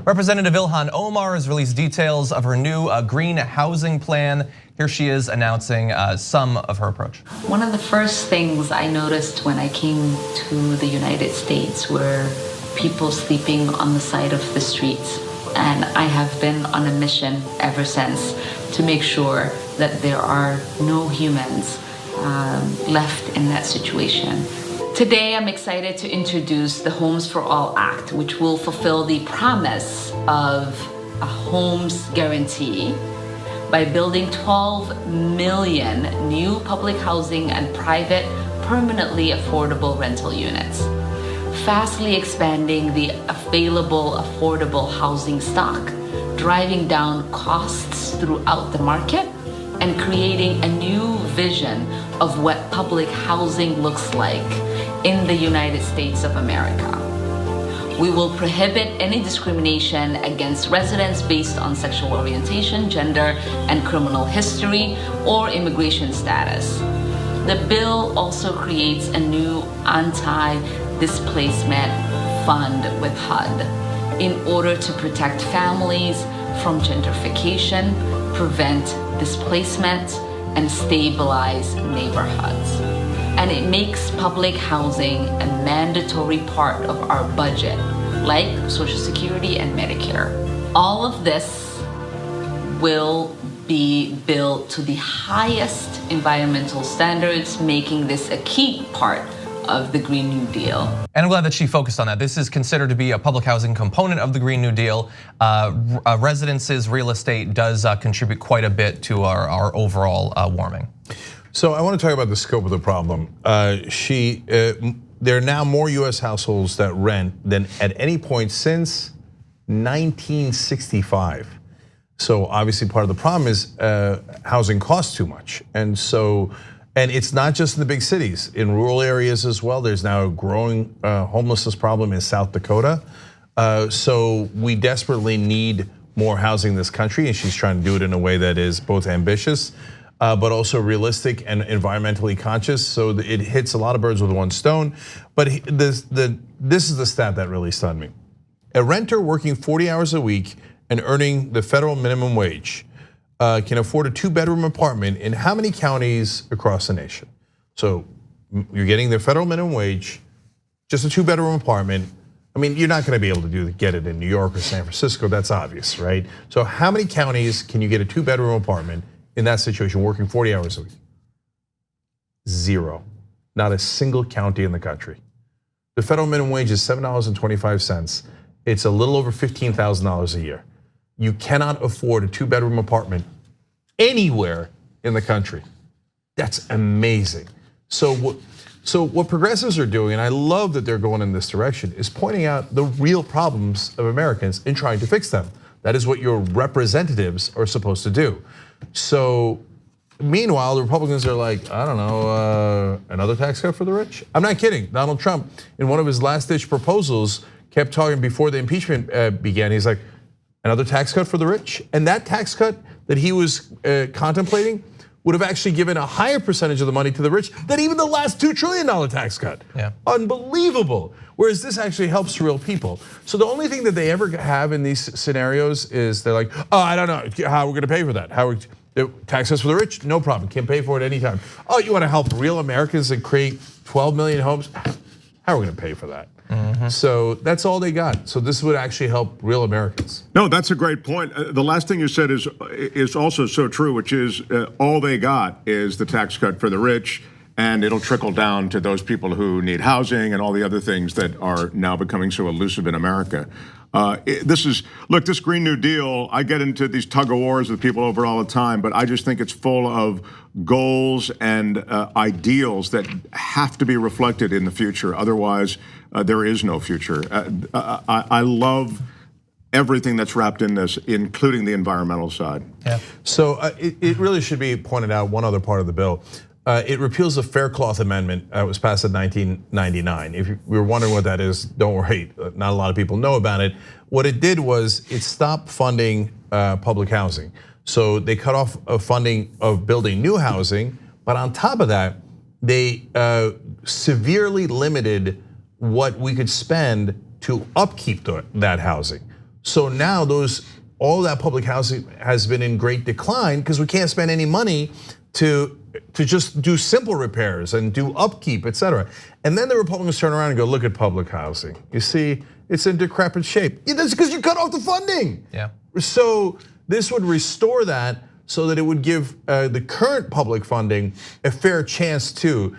Representative Ilhan Omar has released details of her new green housing plan. Here she is announcing some of her approach. One of the first things I noticed when I came to the United States were people sleeping on the side of the streets. And I have been on a mission ever since to make sure that there are no humans left in that situation. Today, I'm excited to introduce the Homes for All Act, which will fulfill the promise of a homes guarantee by building 12 million new public housing and private, permanently affordable rental units, fastly expanding the available affordable housing stock, driving down costs throughout the market, and creating a new vision of what public housing looks like in the United States of America. We will prohibit any discrimination against residents based on sexual orientation, gender, and criminal history or immigration status. The bill also creates a new anti-displacement fund with HUD in order to protect families from gentrification, prevent displacement, and stabilize neighborhoods. And it makes public housing a mandatory part of our budget, like Social Security and Medicare. All of this will be built to the highest environmental standards, making this a key part of the Green New Deal. And I'm glad that she focused on that. This is considered to be a public housing component of the Green New Deal. Residences, real estate does contribute quite a bit to our overall warming. So I want to talk about the scope of the problem. There are now more US households that rent than at any point since 1965. So obviously part of the problem is housing costs too much. And it's not just in the big cities, in rural areas as well. There's now a growing homelessness problem in South Dakota. So we desperately need more housing in this country, and she's trying to do it in a way that is both ambitious, but also realistic and environmentally conscious. So it hits a lot of birds with one stone. But this is the stat that really stunned me. A renter working 40 hours a week and earning the federal minimum wage can afford a 2-bedroom apartment in how many counties across the nation? So you're getting the federal minimum wage, just a 2-bedroom apartment. I mean, you're not gonna be able to get it in New York or San Francisco, that's obvious, right? So how many counties can you get a 2-bedroom apartment in that situation, working 40 hours a week? 0, not a single county in the country. The federal minimum wage is $7.25. It's a little over $15,000 a year. You cannot afford a 2-bedroom apartment anywhere in the country. That's amazing. So what progressives are doing, and I love that they're going in this direction, is pointing out the real problems of Americans and trying to fix them. That is what your representatives are supposed to do. So meanwhile, the Republicans are like, I don't know, another tax cut for the rich? I'm not kidding. Donald Trump, in one of his last-ditch proposals, kept talking before the impeachment began. He's like, another tax cut for the rich? And that tax cut that he was contemplating would have actually given a higher percentage of the money to the rich than even the last $2 trillion tax cut. Yeah. Unbelievable. Whereas this actually helps real people. So the only thing that they ever have in these scenarios is they're like, oh, I don't know how we're gonna pay for that. Tax cuts for the rich? No problem, can pay for it anytime. Oh, you wanna help real Americans and create 12 million homes? How are we gonna pay for that? So that's all they got. So this would actually help real Americans. No, that's a great point. The last thing you said is also so true, which is all they got is the tax cut for the rich, and it'll trickle down to those people who need housing and all the other things that are now becoming so elusive in America. This Green New Deal, I get into these tug of wars with people over all the time, but I just think it's full of goals and ideals that have to be reflected in the future. Otherwise, there is no future. I love everything that's wrapped in this, including the environmental side. Yeah. So it really should be pointed out one other part of the bill. It repeals the Fair Cloth Amendment. It was passed in 1999. If you were wondering what that is, don't worry. Not a lot of people know about it. What it did was it stopped funding public housing. So they cut off funding of building new housing, but on top of that, they severely limited what we could spend to upkeep that housing. So now all that public housing has been in great decline because we can't spend any money to just do simple repairs and do upkeep, et cetera. And then the Republicans turn around and go, look at public housing. You see, it's in decrepit shape. Yeah, that's because you cut off the funding. Yeah. So this would restore that so that it would give the current public funding a fair chance to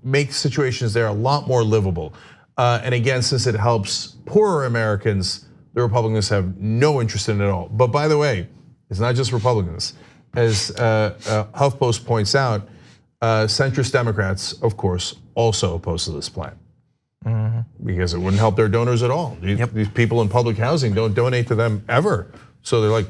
make situations there a lot more livable. And again, since it helps poorer Americans, the Republicans have no interest in it at all. But by the way, it's not just Republicans. As HuffPost points out, centrist Democrats, of course, also oppose to this plan. Because it wouldn't help their donors at all. These people in public housing don't donate to them ever. So they're like,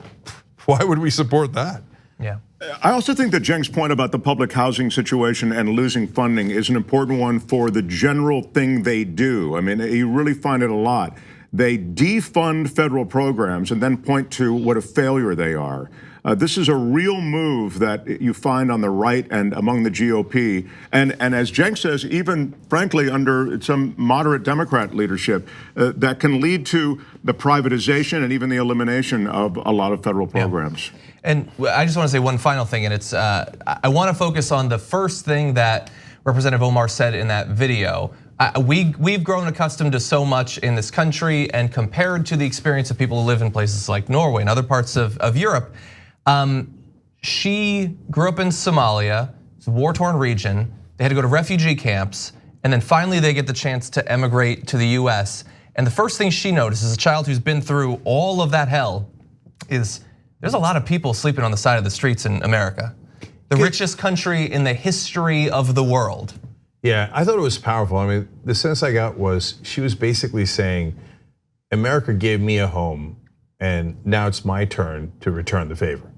why would we support that? Yeah. I also think that Cenk's point about the public housing situation and losing funding is an important one for the general thing they do. I mean, you really find it a lot. They defund federal programs and then point to what a failure they are. This is a real move that you find on the right and among the GOP. And as Cenk says, even frankly, under some moderate Democrat leadership, that can lead to the privatization and even the elimination of a lot of federal programs. Yeah. And I just want to say one final thing, and it's I want to focus on the first thing that Representative Omar said in that video. We've grown accustomed to so much in this country, and compared to the experience of people who live in places like Norway and other parts of Europe, she grew up in Somalia, it's a war-torn region. They had to go to refugee camps, and then finally they get the chance to emigrate to the US. And the first thing she noticed as a child who's been through all of that hell is there's a lot of people sleeping on the side of the streets in America. The richest country in the history of the world. Yeah, I thought it was powerful. I mean, the sense I got was she was basically saying, America gave me a home, and now it's my turn to return the favor.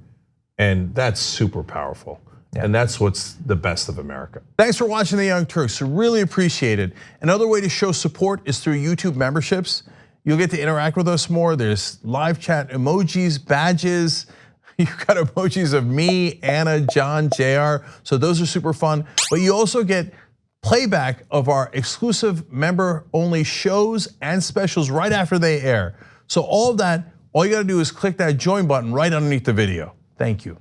And that's super powerful. Yeah. And that's what's the best of America. Thanks for watching The Young Turks, really appreciate it. Another way to show support is through YouTube memberships. You'll get to interact with us more. There's live chat emojis, badges. You've got emojis of me, Anna, John, JR. So those are super fun. But you also get playback of our exclusive member-only shows and specials right after they air. So all of that, all you gotta do is click that join button right underneath the video. Thank you.